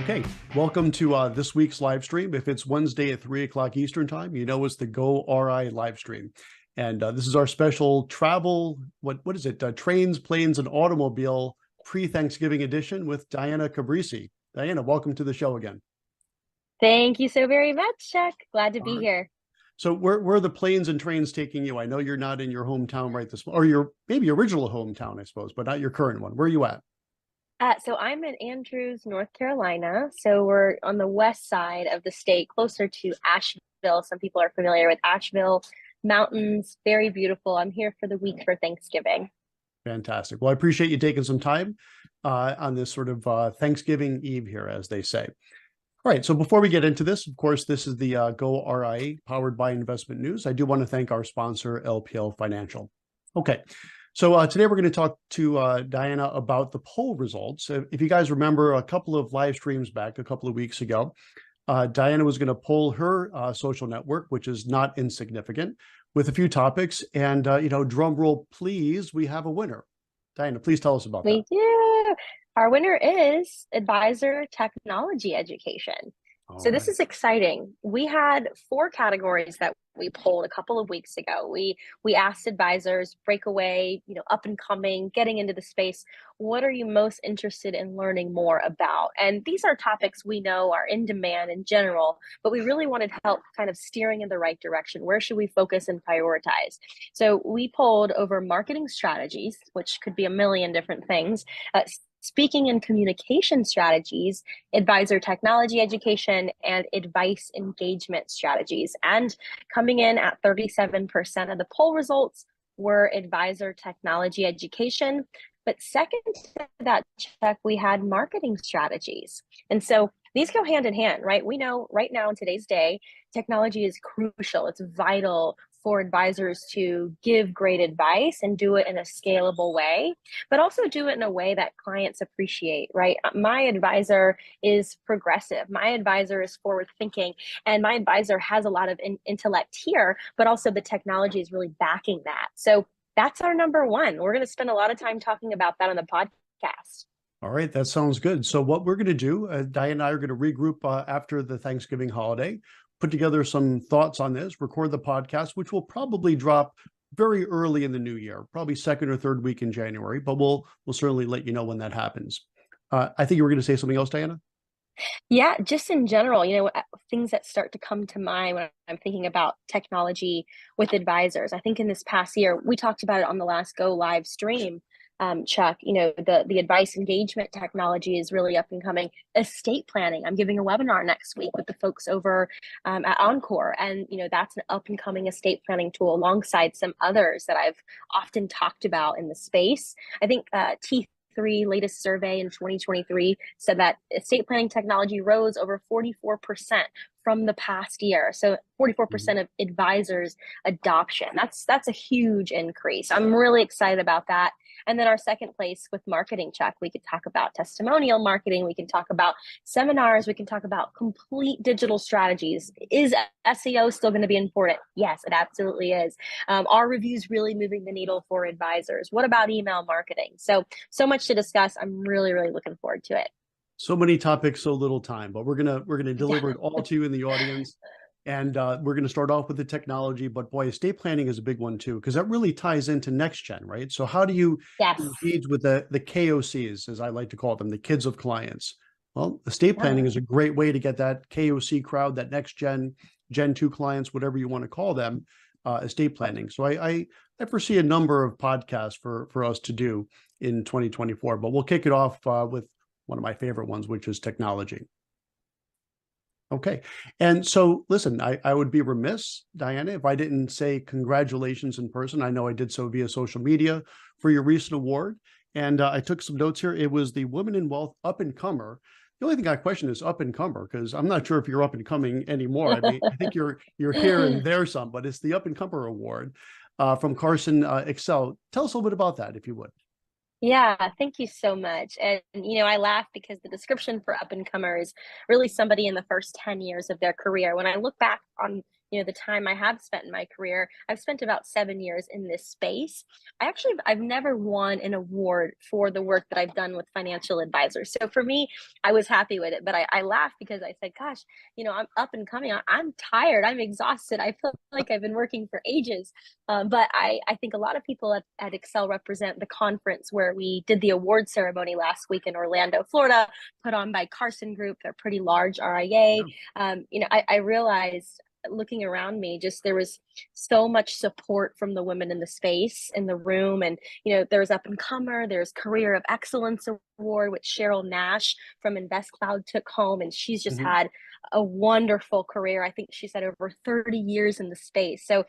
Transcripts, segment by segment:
Okay, welcome to this week's live stream. If it's Wednesday at 3 o'clock Eastern time, you know it's the goRIA LiveStream. And this is our special travel, what is it? Trains, planes, and automobile pre-Thanksgiving edition with Diana Cabrices. Diana, welcome to the show again. Thank you so very much, Chuck. Glad to All be right. here. So where are the planes and trains taking you? I know you're not in your hometown right this, or your maybe original hometown, I suppose, but not your current one. Where are you at? So I'm in Andrews, North Carolina. So we're on the west side of the state, closer to Asheville. Some people are familiar with Asheville. Mountains, very beautiful. I'm here for the week for Thanksgiving. Fantastic. Well, I appreciate you taking some time on this sort of Thanksgiving Eve here, as they say. All right, so before we get into this, of course, this is the goRIA powered by Investment News. I do want to thank our sponsor, LPL Financial. Okay, so today we're going to talk to Diana about the poll results. If you guys remember a couple of live streams back, a couple of weeks ago, Diana was going to poll her social network, which is not insignificant, with a few topics. And, drum roll, please, we have a winner. Diana, please tell us about that. We do. Our winner is Advisor Technology Education. All So this right. is exciting. We had 4 categories that we polled a couple of weeks ago. We asked advisors, breakaway, up and coming, getting into the space. What are you most interested in learning more about? And these are topics we know are in demand in general, but we really wanted help kind of steering in the right direction. Where should we focus and prioritize? So we polled over marketing strategies, which could be a million different things, speaking and communication strategies, advisor technology education, and advice engagement strategies. And coming in at 37% of the poll results were advisor technology education. But second to that check, we had marketing strategies. And so these go hand in hand, right? We know right now in today's day, technology is crucial. It's vital for advisors to give great advice and do it in a scalable way, but also do it in a way that clients appreciate, right? My advisor is progressive. My advisor is forward thinking, and my advisor has a lot of intellect here, but also the technology is really backing that. So that's our number one. We're going to spend a lot of time talking about that on the podcast. All right, that sounds good. So what we're going to do, Diane and I are going to regroup after the Thanksgiving holiday, put together some thoughts on this, record the podcast, which will probably drop very early in the new year, probably second or third week in January, but we'll certainly let you know when that happens. I think you were going to say something else, Diana? Yeah, just in general, things that start to come to mind when I'm thinking about technology with advisors. I think in this past year, we talked about it on the last Go live stream, Chuck. The advice engagement technology is really up and coming. Estate planning. I'm giving a webinar next week with the folks over at Encore, and that's an up and coming estate planning tool alongside some others that I've often talked about in the space. I think T3 latest survey in 2023 said that estate planning technology rose over 44% from the past year. So 44% of advisors adoption. That's a huge increase. I'm really excited about that. And then our second place with marketing, Chuck, we could talk about testimonial marketing. We can talk about seminars. We can talk about complete digital strategies. Is SEO still going to be important? Yes, it absolutely is. Are reviews really moving the needle for advisors? What about email marketing? So much to discuss. I'm really, really looking forward to it. So many topics, so little time, but we're gonna deliver it all to you in the audience. And we're going to start off with the technology, but boy, estate planning is a big one too, because that really ties into next gen, right? So how do you Yes. engage with the KOCs, as I like to call them, the kids of clients? Well, estate planning Yeah. is a great way to get that KOC crowd, that next gen, Gen 2 clients, whatever you want to call them, estate planning. So I foresee a number of podcasts for us to do in 2024, but we'll kick it off with one of my favorite ones, which is technology. Okay. And so, listen, I would be remiss, Diana, if I didn't say congratulations in person. I know I did so via social media for your recent award. And I took some notes here. It was the Women in Wealth Up and Comer. The only thing I question is up and comer, because I'm not sure if you're up and coming anymore. I mean, I think you're here and there some, but it's the Up and Comer Award from Carson Excel. Tell us a little bit about that, if you would. Yeah, thank you so much. And, I laugh because the description for up and comer is really somebody in the first 10 years of their career. When I look back on the time I have spent in my career, I've spent about 7 years in this space. I've never won an award for the work that I've done with financial advisors. So for me, I was happy with it, but I laughed because I said, gosh, I'm up and coming. I'm tired. I'm exhausted. I feel like I've been working for ages. But I think a lot of people at Excel represent the conference where we did the award ceremony last week in Orlando, Florida, put on by Carson Group. They're pretty large RIA. I realized looking around me, just there was so much support from the women in the space in the room. And there's Up and Comer, there's Career of Excellence Award, which Cheryl Nash from InvestCloud took home, and she's just Mhm. had a wonderful career. I think she said over 30 years in the space. So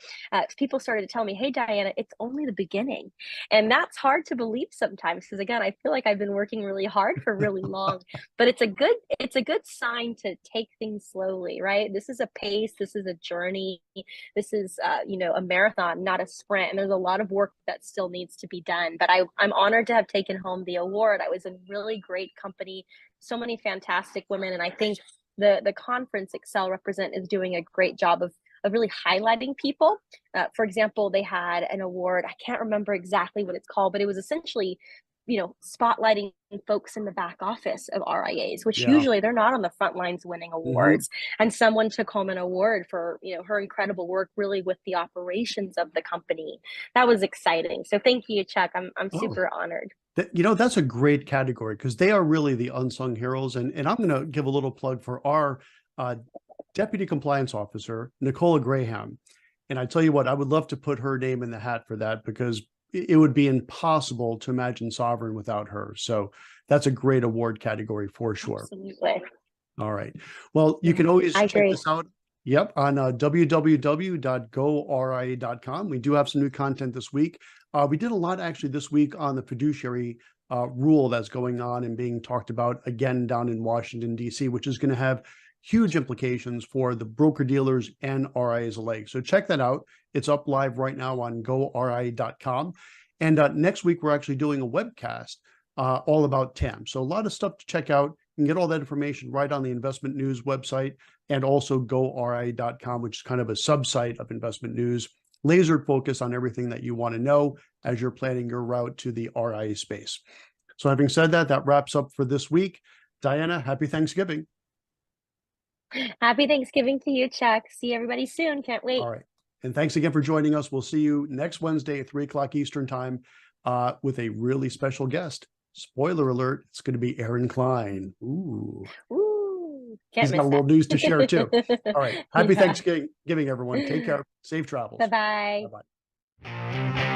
people started to tell me, hey, Diana, it's only the beginning. And that's hard to believe sometimes, because again, I feel like I've been working really hard for really long, but it's a good sign to take things slowly, right? This is a pace, this is a journey, this is a marathon, not a sprint. And there's a lot of work that still needs to be done. But I'm honored to have taken home the award. I was in really great company, so many fantastic women, and I think the conference Excel Represent is doing a great job of really highlighting people. For example, they had an award, I can't remember exactly what it's called, but it was essentially spotlighting folks in the back office of RIAs, which Yeah. usually they're not on the front lines winning Mhm. awards. And someone took home an award for her incredible work really with the operations of the company. That was exciting. So thank you, Chuck. I'm Oh, super honored. that's a great category because they are really the unsung heroes. And I'm going to give a little plug for our uh, Deputy Compliance Officer, Nicola Graham. And I tell you what, I would love to put her name in the hat for that because it would be impossible to imagine Sovereign without her. So that's a great award category for sure. Absolutely. All right. Well, you Yeah, can always I check agree. this out. Yep, on www.goria.com. We do have some new content this week. We did a lot actually this week on the fiduciary rule that's going on and being talked about again down in Washington, D.C., which is going to have huge implications for the broker dealers and RIAs alike. So check that out. It's up live right now on goria.com. And next week, we're actually doing a webcast all about TAM. So a lot of stuff to check out. You can get all that information right on the Investment News website and also goRIA.com, which is kind of a subsite of Investment News, laser focus on everything that you want to know as you're planning your route to the RIA space. So having said that, that wraps up for this week. Diana, happy Thanksgiving. Happy Thanksgiving to you, Chuck. See everybody soon. Can't wait. All right. And thanks again for joining us. We'll see you next Wednesday at 3 o'clock Eastern time with a really special guest. Spoiler alert, it's going to be Aaron Klein. Ooh. Ooh, He's can't got a miss little news to share too. that. All right. Happy Yeah. Thanksgiving, everyone. Take care. Safe travels. Bye-bye. Bye-bye.